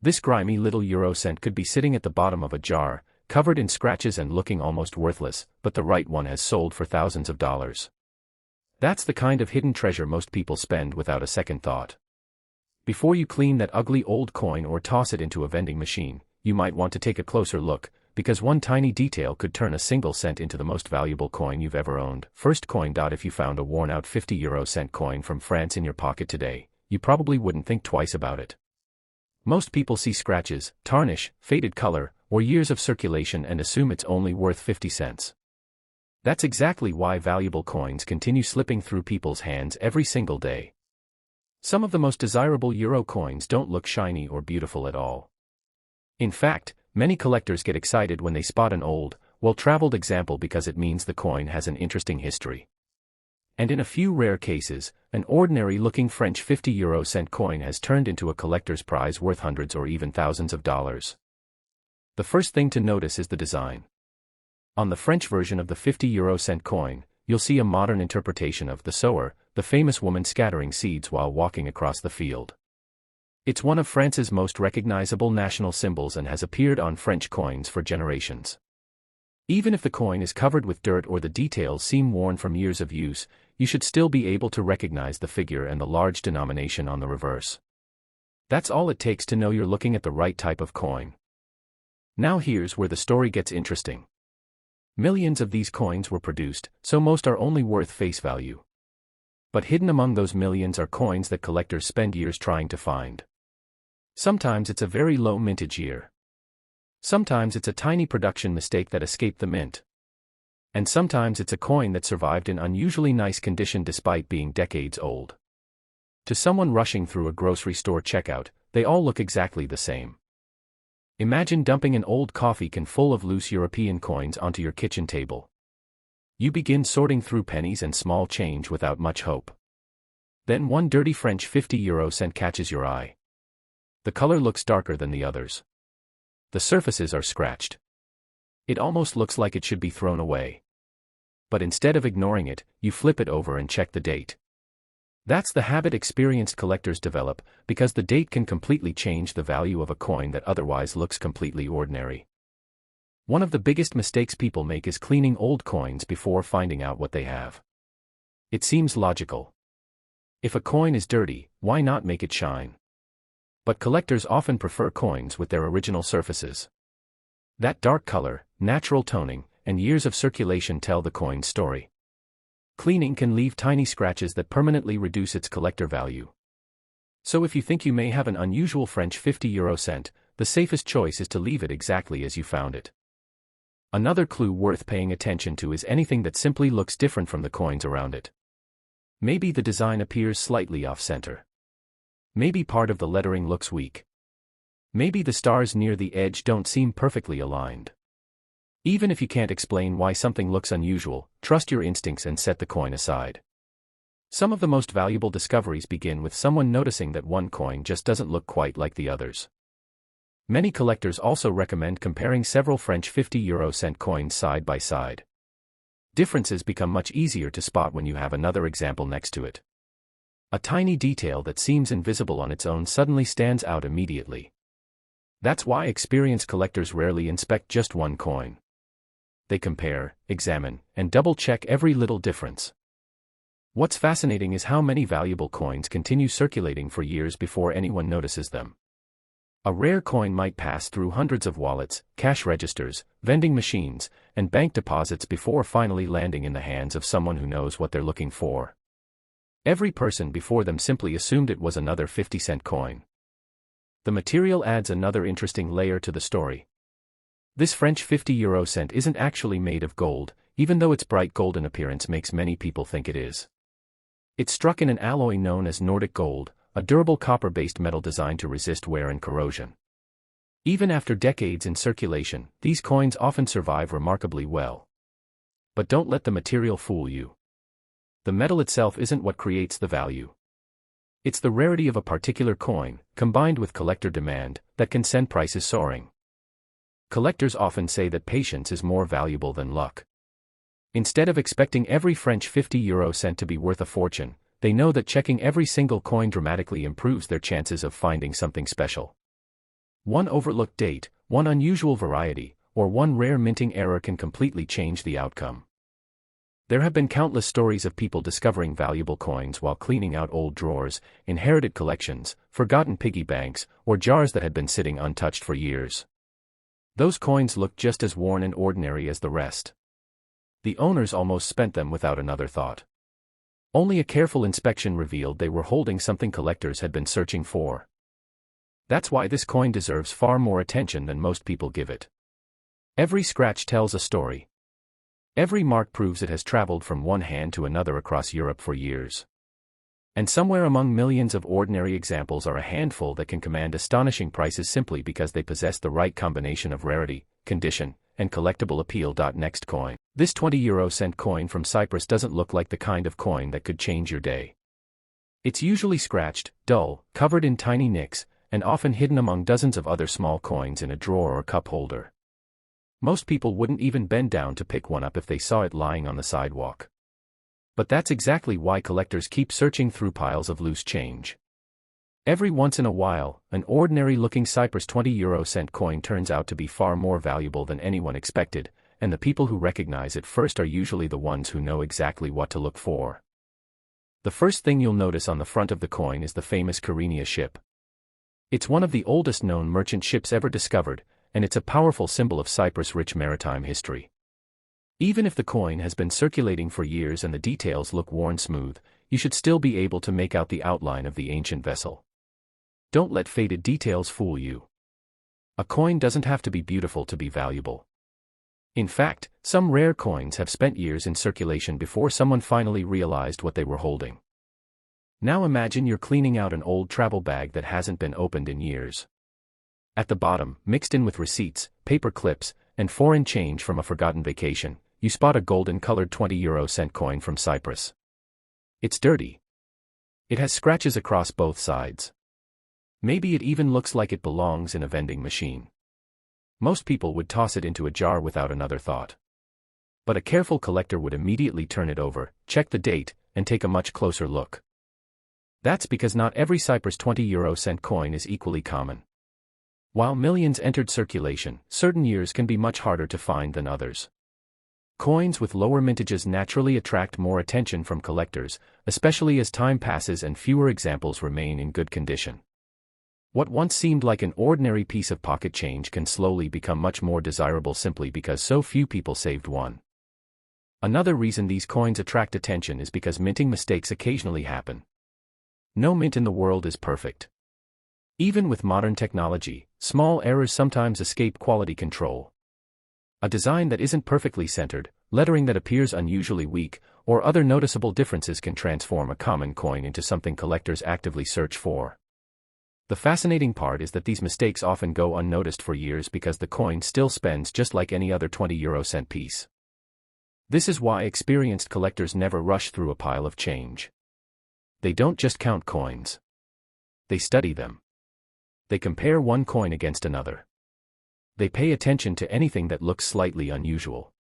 This grimy little euro cent could be sitting at the bottom of a jar, covered in scratches and looking almost worthless, but the right one has sold for thousands of dollars. That's the kind of hidden treasure most people spend without a second thought. Before you clean that ugly old coin or toss it into a vending machine, you might want to take a closer look, because one tiny detail could turn a single cent into the most valuable coin you've ever owned. First coin. If you found a worn-out 50 euro cent coin from France in your pocket today, you probably wouldn't think twice about it. Most people see scratches, tarnish, faded color, or years of circulation and assume it's only worth 50 cents. That's exactly why valuable coins continue slipping through people's hands every single day. Some of the most desirable euro coins don't look shiny or beautiful at all. In fact, many collectors get excited when they spot an old, well-traveled example because it means the coin has an interesting history. And in a few rare cases, an ordinary-looking French 50 euro cent coin has turned into a collector's prize worth hundreds or even thousands of dollars. The first thing to notice is the design. On the French version of the 50 euro cent coin, you'll see a modern interpretation of the Sower, the famous woman scattering seeds while walking across the field. It's one of France's most recognizable national symbols and has appeared on French coins for generations. Even if the coin is covered with dirt or the details seem worn from years of use, you should still be able to recognize the figure and the large denomination on the reverse. That's all it takes to know you're looking at the right type of coin. Now here's where the story gets interesting. Millions of these coins were produced, so most are only worth face value. But hidden among those millions are coins that collectors spend years trying to find. Sometimes it's a very low mintage year. Sometimes it's a tiny production mistake that escaped the mint. And sometimes it's a coin that survived in unusually nice condition despite being decades old. To someone rushing through a grocery store checkout, they all look exactly the same. Imagine dumping an old coffee can full of loose European coins onto your kitchen table. You begin sorting through pennies and small change without much hope. Then one dirty French 50 euro cent catches your eye. The color looks darker than the others. The surfaces are scratched. It almost looks like it should be thrown away. But instead of ignoring it, you flip it over and check the date. That's the habit experienced collectors develop, because the date can completely change the value of a coin that otherwise looks completely ordinary. One of the biggest mistakes people make is cleaning old coins before finding out what they have. It seems logical. If a coin is dirty, why not make it shine? But collectors often prefer coins with their original surfaces. That dark color, natural toning, and years of circulation tell the coin's story. Cleaning can leave tiny scratches that permanently reduce its collector value. So if you think you may have an unusual French 50 euro cent, the safest choice is to leave it exactly as you found it. Another clue worth paying attention to is anything that simply looks different from the coins around it. Maybe the design appears slightly off-center. Maybe part of the lettering looks weak. Maybe the stars near the edge don't seem perfectly aligned. Even if you can't explain why something looks unusual, trust your instincts and set the coin aside. Some of the most valuable discoveries begin with someone noticing that one coin just doesn't look quite like the others. Many collectors also recommend comparing several French 50 euro cent coins side by side. Differences become much easier to spot when you have another example next to it. A tiny detail that seems invisible on its own suddenly stands out immediately. That's why experienced collectors rarely inspect just one coin. They compare, examine, and double-check every little difference. What's fascinating is how many valuable coins continue circulating for years before anyone notices them. A rare coin might pass through hundreds of wallets, cash registers, vending machines, and bank deposits before finally landing in the hands of someone who knows what they're looking for. Every person before them simply assumed it was another 50-cent coin. The material adds another interesting layer to the story. This French 50 euro cent isn't actually made of gold, even though its bright golden appearance makes many people think it is. It's struck in an alloy known as Nordic gold, a durable copper-based metal designed to resist wear and corrosion. Even after decades in circulation, these coins often survive remarkably well. But don't let the material fool you. The metal itself isn't what creates the value. It's the rarity of a particular coin, combined with collector demand, that can send prices soaring. Collectors often say that patience is more valuable than luck. Instead of expecting every French 50 euro cent to be worth a fortune, they know that checking every single coin dramatically improves their chances of finding something special. One overlooked date, one unusual variety, or one rare minting error can completely change the outcome. There have been countless stories of people discovering valuable coins while cleaning out old drawers, inherited collections, forgotten piggy banks, or jars that had been sitting untouched for years. Those coins looked just as worn and ordinary as the rest. The owners almost spent them without another thought. Only a careful inspection revealed they were holding something collectors had been searching for. That's why this coin deserves far more attention than most people give it. Every scratch tells a story. Every mark proves it has traveled from one hand to another across Europe for years. And somewhere among millions of ordinary examples are a handful that can command astonishing prices simply because they possess the right combination of rarity, condition, and collectible appeal. Next coin. This 20-euro-cent coin from Cyprus doesn't look like the kind of coin that could change your day. It's usually scratched, dull, covered in tiny nicks, and often hidden among dozens of other small coins in a drawer or cup holder. Most people wouldn't even bend down to pick one up if they saw it lying on the sidewalk. But that's exactly why collectors keep searching through piles of loose change. Every once in a while, an ordinary-looking Cyprus 20-euro-cent coin turns out to be far more valuable than anyone expected, and the people who recognize it first are usually the ones who know exactly what to look for. The first thing you'll notice on the front of the coin is the famous Kyrenia ship. It's one of the oldest known merchant ships ever discovered, and it's a powerful symbol of Cyprus' rich maritime history. Even if the coin has been circulating for years and the details look worn smooth, you should still be able to make out the outline of the ancient vessel. Don't let faded details fool you. A coin doesn't have to be beautiful to be valuable. In fact, some rare coins have spent years in circulation before someone finally realized what they were holding. Now imagine you're cleaning out an old travel bag that hasn't been opened in years. At the bottom, mixed in with receipts, paper clips, and foreign change from a forgotten vacation, you spot a golden-colored 20-euro-cent coin from Cyprus. It's dirty. It has scratches across both sides. Maybe it even looks like it belongs in a vending machine. Most people would toss it into a jar without another thought. But a careful collector would immediately turn it over, check the date, and take a much closer look. That's because not every Cyprus 20-euro-cent coin is equally common. While millions entered circulation, certain years can be much harder to find than others. Coins with lower mintages naturally attract more attention from collectors, especially as time passes and fewer examples remain in good condition. What once seemed like an ordinary piece of pocket change can slowly become much more desirable simply because so few people saved one. Another reason these coins attract attention is because minting mistakes occasionally happen. No mint in the world is perfect. Even with modern technology, small errors sometimes escape quality control. A design that isn't perfectly centered, lettering that appears unusually weak, or other noticeable differences can transform a common coin into something collectors actively search for. The fascinating part is that these mistakes often go unnoticed for years because the coin still spends just like any other 20-euro-cent piece. This is why experienced collectors never rush through a pile of change. They don't just count coins. They study them. They compare one coin against another. They pay attention to anything that looks slightly unusual.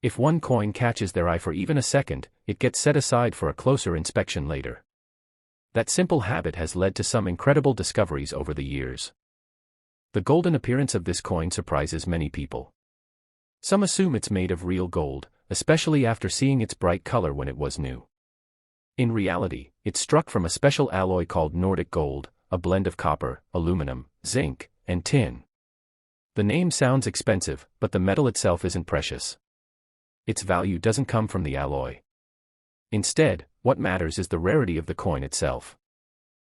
If one coin catches their eye for even a second, it gets set aside for a closer inspection later. That simple habit has led to some incredible discoveries over the years. The golden appearance of this coin surprises many people. Some assume it's made of real gold, especially after seeing its bright color when it was new. In reality, it's struck from a special alloy called Nordic gold, a blend of copper, aluminum, zinc, and tin. The name sounds expensive, but the metal itself isn't precious. Its value doesn't come from the alloy. Instead, what matters is the rarity of the coin itself.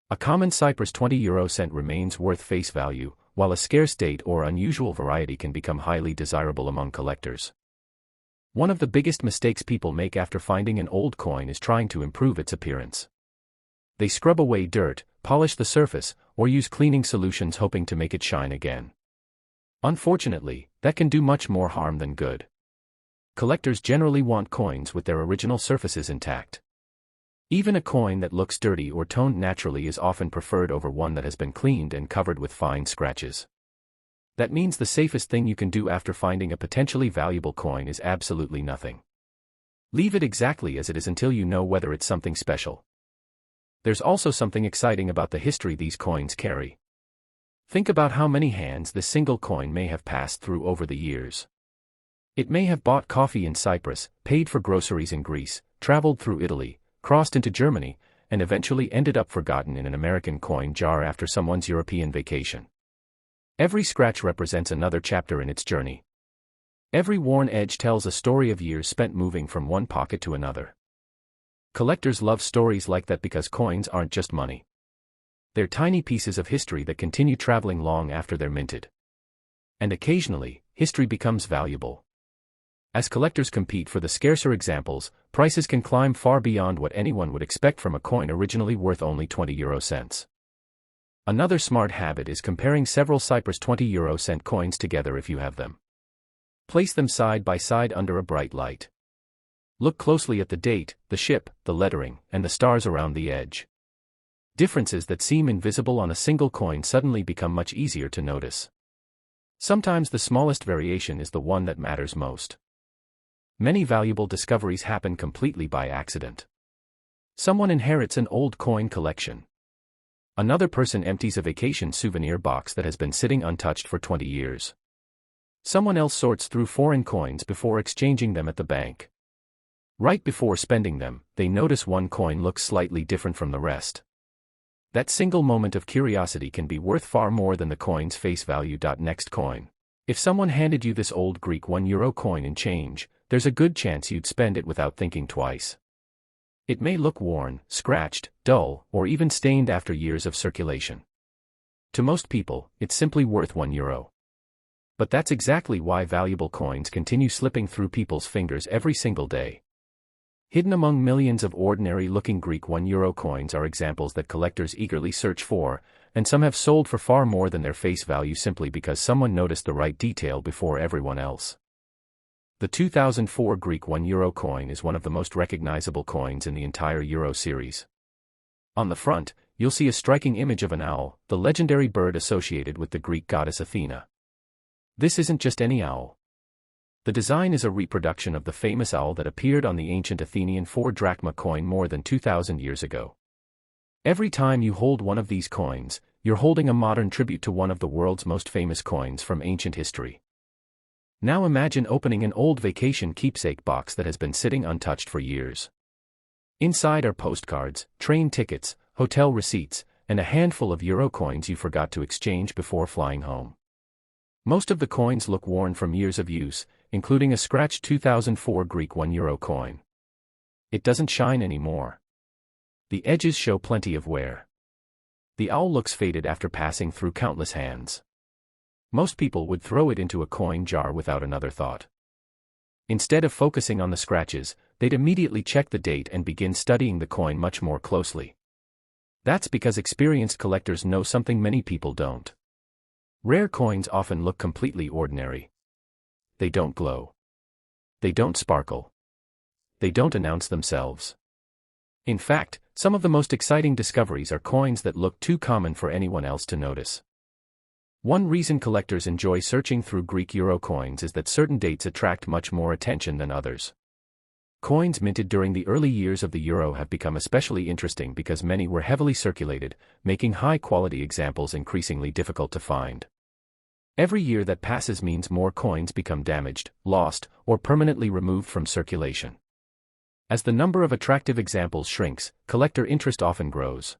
A common Cyprus 20-euro-cent remains worth face value, while a scarce date or unusual variety can become highly desirable among collectors. One of the biggest mistakes people make after finding an old coin is trying to improve its appearance. They scrub away dirt, polish the surface, or use cleaning solutions hoping to make it shine again. Unfortunately, that can do much more harm than good. Collectors generally want coins with their original surfaces intact. Even a coin that looks dirty or toned naturally is often preferred over one that has been cleaned and covered with fine scratches. That means the safest thing you can do after finding a potentially valuable coin is absolutely nothing. Leave it exactly as it is until you know whether it's something special. There's also something exciting about the history these coins carry. Think about how many hands this single coin may have passed through over the years. It may have bought coffee in Cyprus, paid for groceries in Greece, traveled through Italy, crossed into Germany, and eventually ended up forgotten in an American coin jar after someone's European vacation. Every scratch represents another chapter in its journey. Every worn edge tells a story of years spent moving from one pocket to another. Collectors love stories like that because coins aren't just money. They're tiny pieces of history that continue traveling long after they're minted. And occasionally, history becomes valuable. As collectors compete for the scarcer examples, prices can climb far beyond what anyone would expect from a coin originally worth only 20 euro cents. Another smart habit is comparing several Cyprus 20 euro cent coins together if you have them. Place them side by side under a bright light. Look closely at the date, the ship, the lettering, and the stars around the edge. Differences that seem invisible on a single coin suddenly become much easier to notice. Sometimes the smallest variation is the one that matters most. Many valuable discoveries happen completely by accident. Someone inherits an old coin collection. Another person empties a vacation souvenir box that has been sitting untouched for 20 years. Someone else sorts through foreign coins before exchanging them at the bank. Right before spending them, they notice one coin looks slightly different from the rest. That single moment of curiosity can be worth far more than the coin's face value. Next coin. If someone handed you this old Greek 1 euro coin in change, there's a good chance you'd spend it without thinking twice. It may look worn, scratched, dull, or even stained after years of circulation. To most people, it's simply worth 1 euro. But that's exactly why valuable coins continue slipping through people's fingers every single day. Hidden among millions of ordinary-looking Greek 1 euro coins are examples that collectors eagerly search for, and some have sold for far more than their face value simply because someone noticed the right detail before everyone else. The 2004 Greek 1 euro coin is one of the most recognizable coins in the entire euro series. On the front, you'll see a striking image of an owl, the legendary bird associated with the Greek goddess Athena. This isn't just any owl. The design is a reproduction of the famous owl that appeared on the ancient Athenian 4 drachma coin more than 2,000 years ago. Every time you hold one of these coins, you're holding a modern tribute to one of the world's most famous coins from ancient history. Now imagine opening an old vacation keepsake box that has been sitting untouched for years. Inside are postcards, train tickets, hotel receipts, and a handful of euro coins you forgot to exchange before flying home. Most of the coins look worn from years of use, including a scratched 2004 Greek 1 euro coin. It doesn't shine anymore. The edges show plenty of wear. The owl looks faded after passing through countless hands. Most people would throw it into a coin jar without another thought. Instead of focusing on the scratches, they'd immediately check the date and begin studying the coin much more closely. That's because experienced collectors know something many people don't. Rare coins often look completely ordinary. They don't glow. They don't sparkle. They don't announce themselves. In fact, some of the most exciting discoveries are coins that look too common for anyone else to notice. One reason collectors enjoy searching through Greek euro coins is that certain dates attract much more attention than others. Coins minted during the early years of the euro have become especially interesting because many were heavily circulated, making high-quality examples increasingly difficult to find. Every year that passes means more coins become damaged, lost, or permanently removed from circulation. As the number of attractive examples shrinks, collector interest often grows.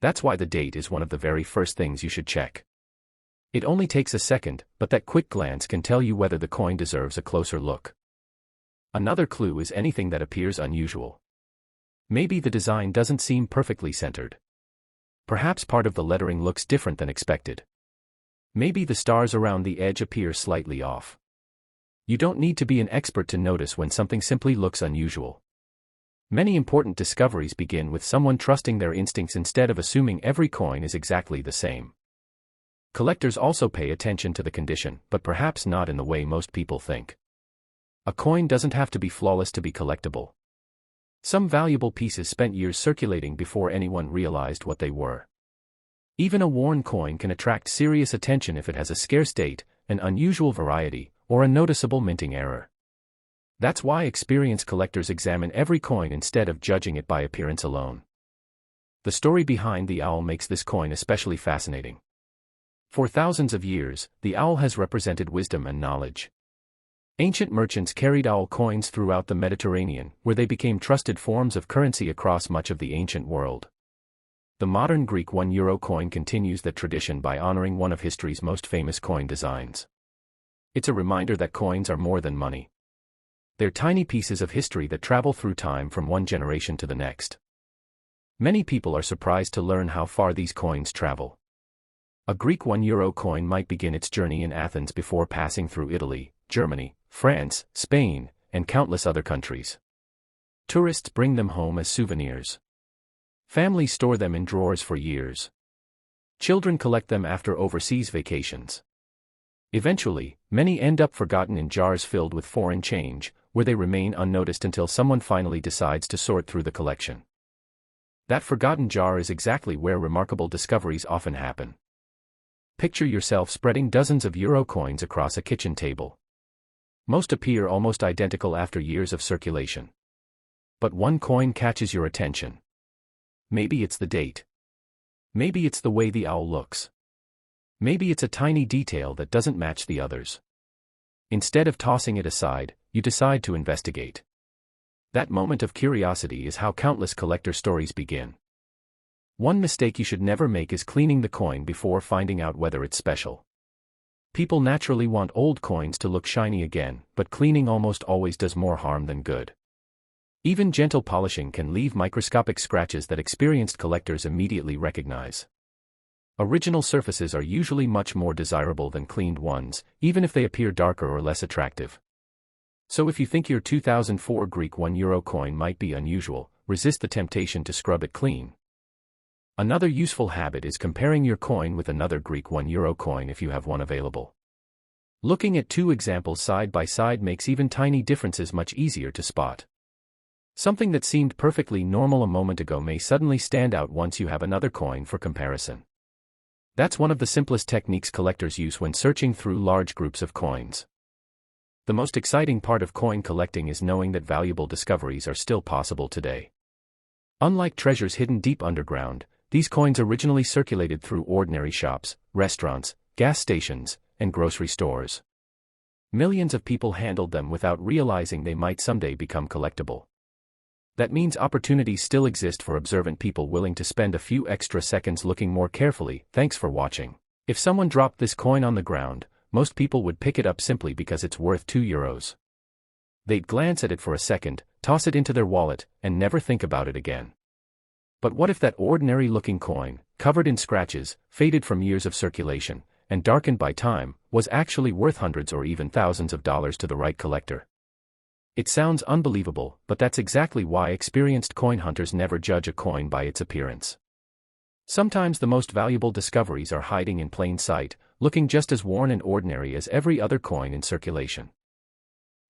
That's why the date is one of the very first things you should check. It only takes a second, but that quick glance can tell you whether the coin deserves a closer look. Another clue is anything that appears unusual. Maybe the design doesn't seem perfectly centered. Perhaps part of the lettering looks different than expected. Maybe the stars around the edge appear slightly off. You don't need to be an expert to notice when something simply looks unusual. Many important discoveries begin with someone trusting their instincts instead of assuming every coin is exactly the same. Collectors also pay attention to the condition, but perhaps not in the way most people think. A coin doesn't have to be flawless to be collectible. Some valuable pieces spent years circulating before anyone realized what they were. Even a worn coin can attract serious attention if it has a scarce date, an unusual variety, or a noticeable minting error. That's why experienced collectors examine every coin instead of judging it by appearance alone. The story behind the owl makes this coin especially fascinating. For thousands of years, the owl has represented wisdom and knowledge. Ancient merchants carried owl coins throughout the Mediterranean, where they became trusted forms of currency across much of the ancient world. The modern Greek €1 coin continues that tradition by honoring one of history's most famous coin designs. It's a reminder that coins are more than money. They're tiny pieces of history that travel through time from one generation to the next. Many people are surprised to learn how far these coins travel. A Greek €1 coin might begin its journey in Athens before passing through Italy, Germany, France, Spain, and countless other countries. Tourists bring them home as souvenirs. Families store them in drawers for years. Children collect them after overseas vacations. Eventually, many end up forgotten in jars filled with foreign change, where they remain unnoticed until someone finally decides to sort through the collection. That forgotten jar is exactly where remarkable discoveries often happen. Picture yourself spreading dozens of euro coins across a kitchen table. Most appear almost identical after years of circulation. But one coin catches your attention. Maybe it's the date. Maybe it's the way the owl looks. Maybe it's a tiny detail that doesn't match the others. Instead of tossing it aside, you decide to investigate. That moment of curiosity is how countless collector stories begin. One mistake you should never make is cleaning the coin before finding out whether it's special. People naturally want old coins to look shiny again, but cleaning almost always does more harm than good. Even gentle polishing can leave microscopic scratches that experienced collectors immediately recognize. Original surfaces are usually much more desirable than cleaned ones, even if they appear darker or less attractive. So if you think your 2004 Greek €1 coin might be unusual, resist the temptation to scrub it clean. Another useful habit is comparing your coin with another Greek €1 coin if you have one available. Looking at two examples side by side makes even tiny differences much easier to spot. Something that seemed perfectly normal a moment ago may suddenly stand out once you have another coin for comparison. That's one of the simplest techniques collectors use when searching through large groups of coins. The most exciting part of coin collecting is knowing that valuable discoveries are still possible today. Unlike treasures hidden deep underground, these coins originally circulated through ordinary shops, restaurants, gas stations, and grocery stores. Millions of people handled them without realizing they might someday become collectible. That means opportunities still exist for observant people willing to spend a few extra seconds looking more carefully. Thanks for watching. If someone dropped this coin on the ground, most people would pick it up simply because it's worth €2. They'd glance at it for a second, toss it into their wallet, and never think about it again. But what if that ordinary-looking coin, covered in scratches, faded from years of circulation, and darkened by time, was actually worth hundreds or even thousands of dollars to the right collector? It sounds unbelievable, but that's exactly why experienced coin hunters never judge a coin by its appearance. Sometimes the most valuable discoveries are hiding in plain sight, looking just as worn and ordinary as every other coin in circulation.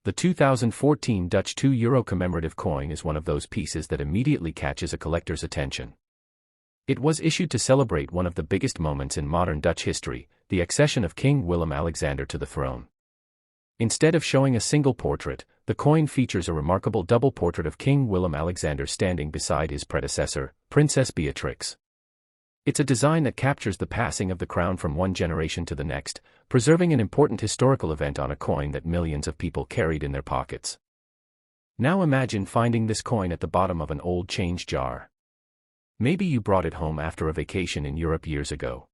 The 2014 Dutch €2 commemorative coin is one of those pieces that immediately catches a collector's attention. It was issued to celebrate one of the biggest moments in modern Dutch history, the accession of King Willem-Alexander to the throne. Instead of showing a single portrait, the coin features a remarkable double portrait of King Willem-Alexander standing beside his predecessor, Princess Beatrix. It's a design that captures the passing of the crown from one generation to the next, preserving an important historical event on a coin that millions of people carried in their pockets. Now imagine finding this coin at the bottom of an old change jar. Maybe you brought it home after a vacation in Europe years ago.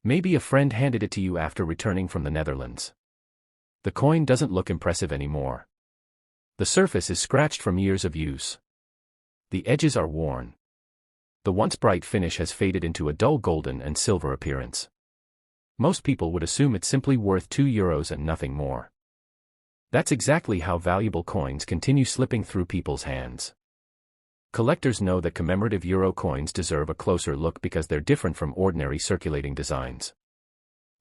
Maybe a friend handed it to you after returning from the Netherlands. The coin doesn't look impressive anymore. The surface is scratched from years of use. The edges are worn. The once bright finish has faded into a dull golden and silver appearance. Most people would assume it's simply worth €2 and nothing more. That's exactly how valuable coins continue slipping through people's hands. Collectors know that commemorative euro coins deserve a closer look because they're different from ordinary circulating designs.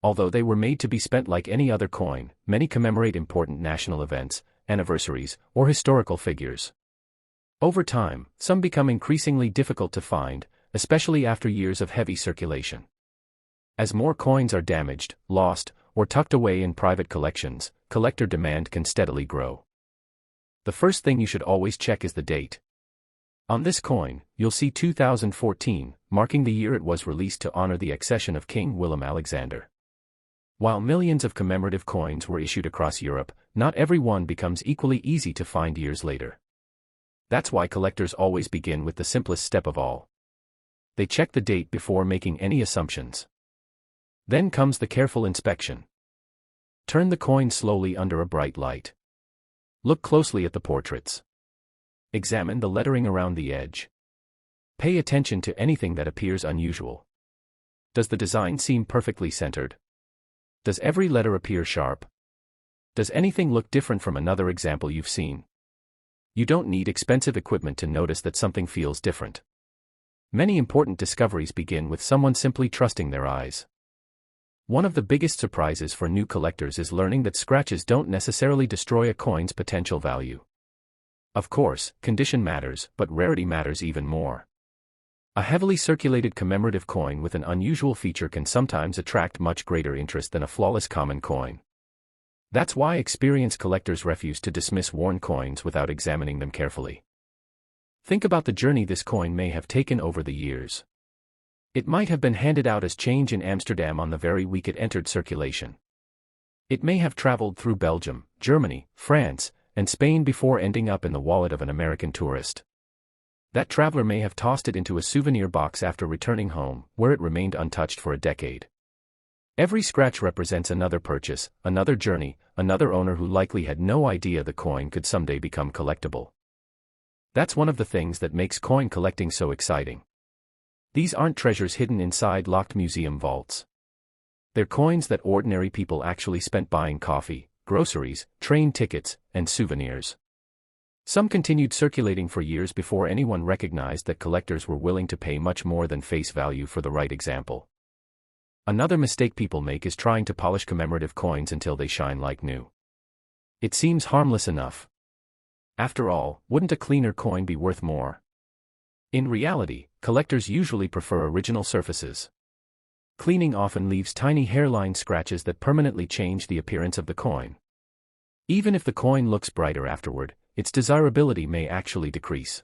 Although they were made to be spent like any other coin, many commemorate important national events, anniversaries, or historical figures. Over time, some become increasingly difficult to find, especially after years of heavy circulation. As more coins are damaged, lost, or tucked away in private collections, collector demand can steadily grow. The first thing you should always check is the date. On this coin, you'll see 2014, marking the year it was released to honor the accession of King Willem-Alexander. While millions of commemorative coins were issued across Europe, not every one becomes equally easy to find years later. That's why collectors always begin with the simplest step of all. They check the date before making any assumptions. Then comes the careful inspection. Turn the coin slowly under a bright light. Look closely at the portraits. Examine the lettering around the edge. Pay attention to anything that appears unusual. Does the design seem perfectly centered? Does every letter appear sharp? Does anything look different from another example you've seen? You don't need expensive equipment to notice that something feels different. Many important discoveries begin with someone simply trusting their eyes. One of the biggest surprises for new collectors is learning that scratches don't necessarily destroy a coin's potential value. Of course, condition matters, but rarity matters even more. A heavily circulated commemorative coin with an unusual feature can sometimes attract much greater interest than a flawless common coin. That's why experienced collectors refuse to dismiss worn coins without examining them carefully. Think about the journey this coin may have taken over the years. It might have been handed out as change in Amsterdam on the very week it entered circulation. It may have traveled through Belgium, Germany, France, and Spain before ending up in the wallet of an American tourist. That traveler may have tossed it into a souvenir box after returning home, where it remained untouched for a decade. Every scratch represents another purchase, another journey, another owner who likely had no idea the coin could someday become collectible. That's one of the things that makes coin collecting so exciting. These aren't treasures hidden inside locked museum vaults. They're coins that ordinary people actually spent buying coffee, groceries, train tickets, and souvenirs. Some continued circulating for years before anyone recognized that collectors were willing to pay much more than face value for the right example. Another mistake people make is trying to polish commemorative coins until they shine like new. It seems harmless enough. After all, wouldn't a cleaner coin be worth more? In reality, collectors usually prefer original surfaces. Cleaning often leaves tiny hairline scratches that permanently change the appearance of the coin. Even if the coin looks brighter afterward, its desirability may actually decrease.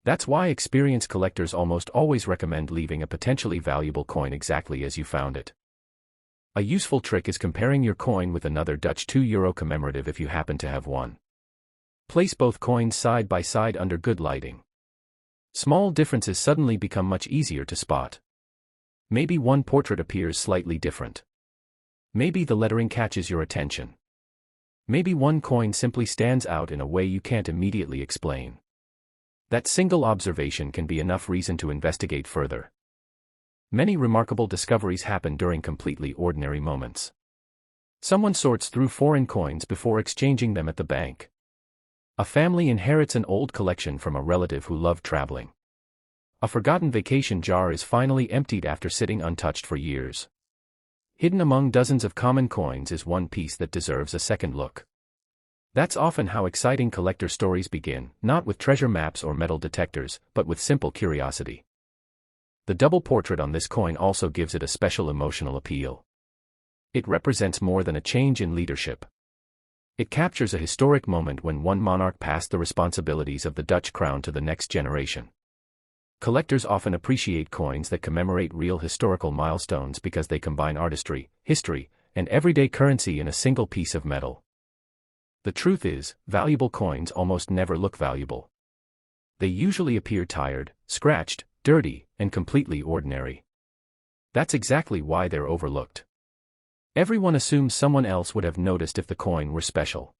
That's why experienced collectors almost always recommend leaving a potentially valuable coin exactly as you found it. A useful trick is comparing your coin with another Dutch €2 commemorative if you happen to have one. Place both coins side by side under good lighting. Small differences suddenly become much easier to spot. Maybe one portrait appears slightly different. Maybe the lettering catches your attention. Maybe one coin simply stands out in a way you can't immediately explain. That single observation can be enough reason to investigate further. Many remarkable discoveries happen during completely ordinary moments. Someone sorts through foreign coins before exchanging them at the bank. A family inherits an old collection from a relative who loved traveling. A forgotten vacation jar is finally emptied after sitting untouched for years. Hidden among dozens of common coins is one piece that deserves a second look. That's often how exciting collector stories begin, not with treasure maps or metal detectors, but with simple curiosity. The double portrait on this coin also gives it a special emotional appeal. It represents more than a change in leadership. It captures a historic moment when one monarch passed the responsibilities of the Dutch crown to the next generation. Collectors often appreciate coins that commemorate real historical milestones because they combine artistry, history, and everyday currency in a single piece of metal. The truth is, valuable coins almost never look valuable. They usually appear tired, scratched, dirty, and completely ordinary. That's exactly why they're overlooked. Everyone assumes someone else would have noticed if the coin were special.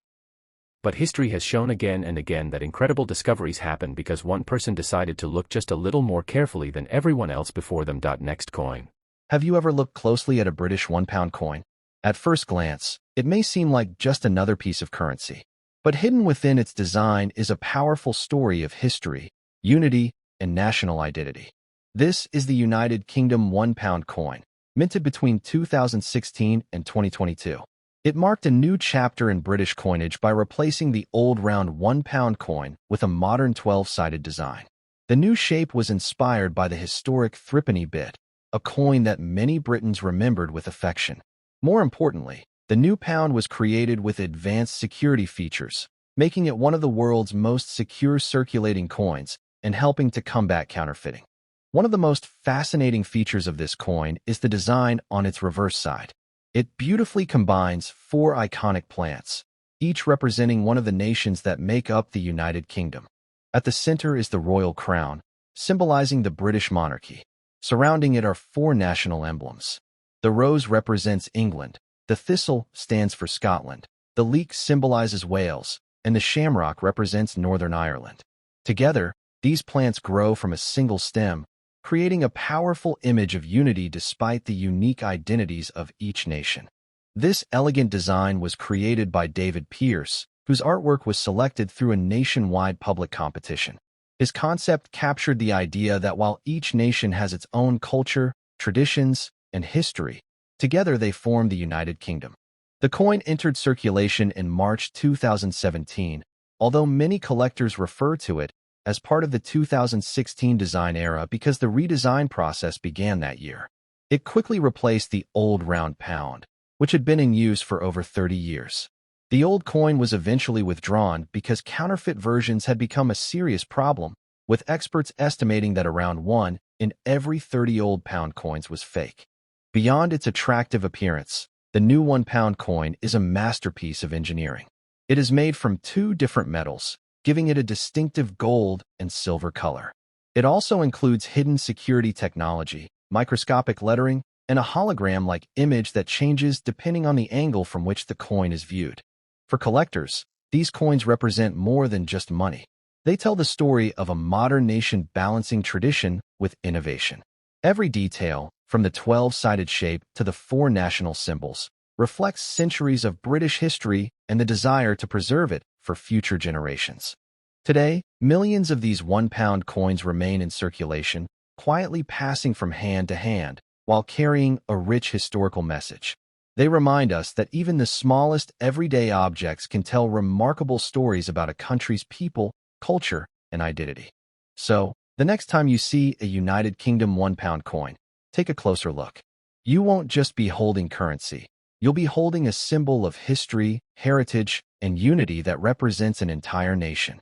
But history has shown again and again that incredible discoveries happen because one person decided to look just a little more carefully than everyone else before them. Next coin. Have you ever looked closely at a British £1 coin? At first glance, it may seem like just another piece of currency. But hidden within its design is a powerful story of history, unity, and national identity. This is the United Kingdom £1 coin, minted between 2016 and 2022. It marked a new chapter in British coinage by replacing the old round £1 coin with a modern 12-sided design. The new shape was inspired by the historic threepenny bit, a coin that many Britons remembered with affection. More importantly, the new pound was created with advanced security features, making it one of the world's most secure circulating coins and helping to combat counterfeiting. One of the most fascinating features of this coin is the design on its reverse side. It beautifully combines four iconic plants, each representing one of the nations that make up the United Kingdom. At the center is the royal crown, symbolizing the British monarchy. Surrounding it are four national emblems. The rose represents England, the thistle stands for Scotland, the leek symbolizes Wales, and the shamrock represents Northern Ireland. Together, these plants grow from a single stem, creating a powerful image of unity despite the unique identities of each nation. This elegant design was created by David Pierce, whose artwork was selected through a nationwide public competition. His concept captured the idea that while each nation has its own culture, traditions, and history, together they form the United Kingdom. The coin entered circulation in March 2017, although many collectors refer to it as part of the 2016 design era because the redesign process began that year. It quickly replaced the old round pound, which had been in use for over 30 years. The old coin was eventually withdrawn because counterfeit versions had become a serious problem, with experts estimating that around 1 in every 30 old pound coins was fake. Beyond its attractive appearance, the new 1 pound coin is a masterpiece of engineering. It is made from two different metals, giving it a distinctive gold and silver color. It also includes hidden security technology, microscopic lettering, and a hologram-like image that changes depending on the angle from which the coin is viewed. For collectors, these coins represent more than just money. They tell the story of a modern nation balancing tradition with innovation. Every detail, from the 12-sided shape to the four national symbols, reflects centuries of British history and the desire to preserve it for future generations. Today, millions of these 1 pound coins remain in circulation, quietly passing from hand to hand, while carrying a rich historical message. They remind us that even the smallest everyday objects can tell remarkable stories about a country's people, culture, and identity. So, the next time you see a United Kingdom 1 pound coin, take a closer look. You won't just be holding currency. You'll be holding a symbol of history, heritage, and unity that represents an entire nation.